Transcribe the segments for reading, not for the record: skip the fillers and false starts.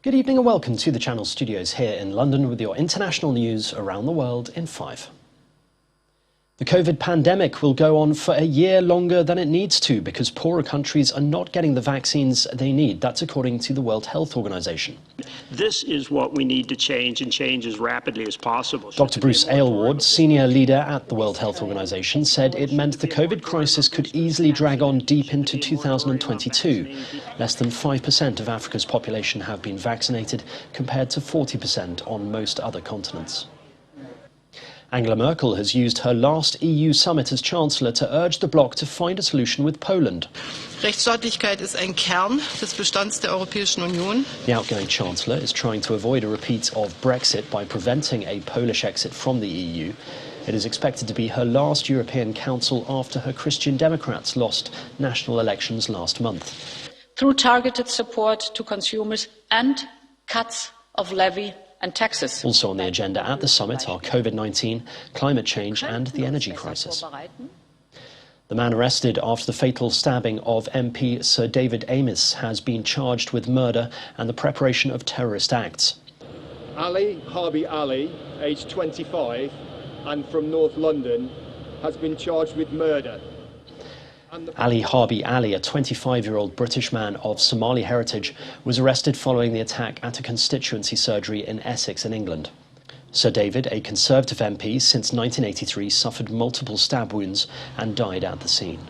Good evening and welcome to the Channel Studios here in London with your international news around the world in 5. The COVID pandemic will go on for a year longer than it needs to because poorer countries are not getting the vaccines they need. That's according to the World Health Organization. This is what we need to change, and change as rapidly as possible. Dr. Bruce Aylward, senior leader at the World Health Organization, said it meant the COVID crisis could easily drag on deep into 2022. Less than 5% of Africa's population have been vaccinated, compared to 40% on most other continents. Angela Merkel has used her last EU summit as Chancellor to urge the bloc to find a solution with Poland. Rechtsstaatlichkeit ist ein Kern des Bestands der Europäischen Union. The outgoing Chancellor is trying to avoid a repeat of Brexit by preventing a Polish exit from the EU. It is expected to be her last European Council after her Christian Democrats lost national elections last month. Through targeted support to consumers and cuts of levy and taxes. Also on the agenda at the summit are COVID-19, climate change and the energy crisis. The man arrested after the fatal stabbing of MP Sir David Amess has been charged with murder and the preparation of terrorist acts. Ali Harbi Ali, aged 25 and from North London, has been charged with murder. Ali Harbi Ali, a 25-year-old British man of Somali heritage, was arrested following the attack at a constituency surgery in Essex in England. Sir David, a Conservative MP since 1983, suffered multiple stab wounds and died at the scene.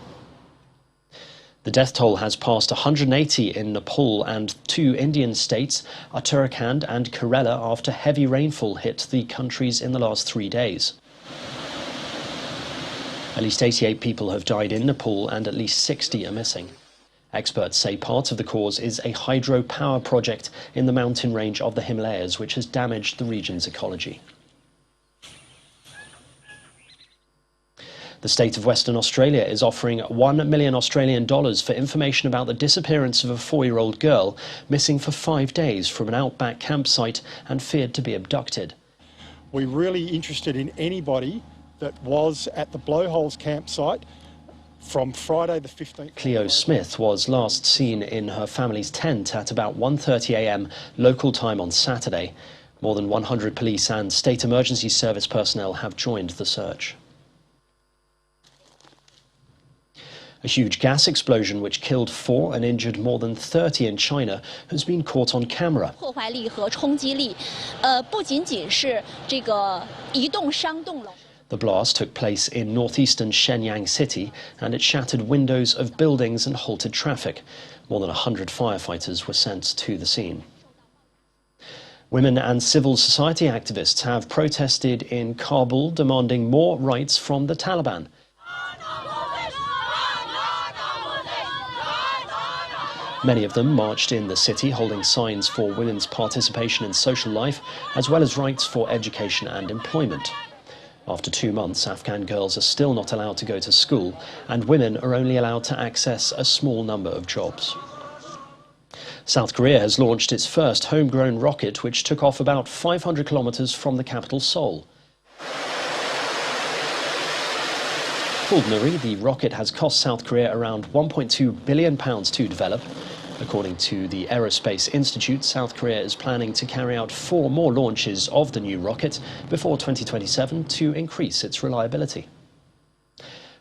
The death toll has passed 180 in Nepal and 2 Indian states, Uttarakhand and Kerala, after heavy rainfall hit the countries in the last 3 days. At least 88 people have died in Nepal and at least 60 are missing. Experts say part of the cause is a hydropower project in the mountain range of the Himalayas, which has damaged the region's ecology. The state of Western Australia is offering $1 million Australian for information about the disappearance of a 4-year-old girl missing for 5 days from an outback campsite and feared to be abducted. We're really interested in anybody that was at the Blowholes campsite from Friday the 15th. Cleo Smith was last seen in her family's tent at about 1:30 a.m. local time on Saturday. More than 100 police and state emergency service personnel have joined the search. A huge gas explosion which killed 4 and injured more than 30 in China has been caught on camera. The blast took place in northeastern Shenyang City and it shattered windows of buildings and halted traffic. More than 100 firefighters were sent to the scene. Women and civil society activists have protested in Kabul demanding more rights from the Taliban. Many of them marched in the city holding signs for women's participation in social life as well as rights for education and employment. After 2 months, Afghan girls are still not allowed to go to school, and women are only allowed to access a small number of jobs. South Korea has launched its first homegrown rocket, which took off about 500 kilometers from the capital, Seoul. Called Nuri, the rocket has cost South Korea around £1.2 billion to develop. According to the Aerospace Institute, South Korea is planning to carry out 4 more launches of the new rocket before 2027 to increase its reliability.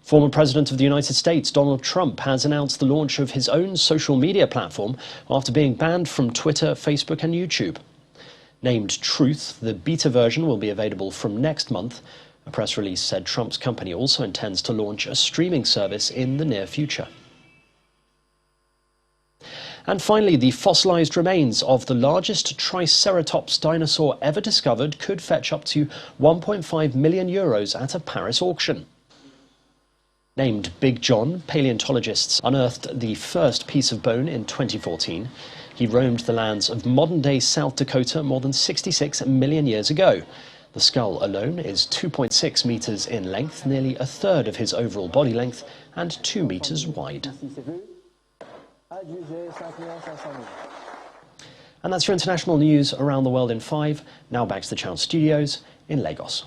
Former President of the United States, Donald Trump, has announced the launch of his own social media platform after being banned from Twitter, Facebook and YouTube. Named Truth, the beta version will be available from next month. A press release said Trump's company also intends to launch a streaming service in the near future. And finally, the fossilized remains of the largest Triceratops dinosaur ever discovered could fetch up to €1.5 million at a Paris auction. Named Big John, paleontologists unearthed the first piece of bone in 2014. He roamed the lands of modern-day South Dakota more than 66 million years ago. The skull alone is 2.6 meters in length, nearly a third of his overall body length, and 2 meters wide. And that's your international news around the world in 5. Now back to the Channel Studios in Lagos.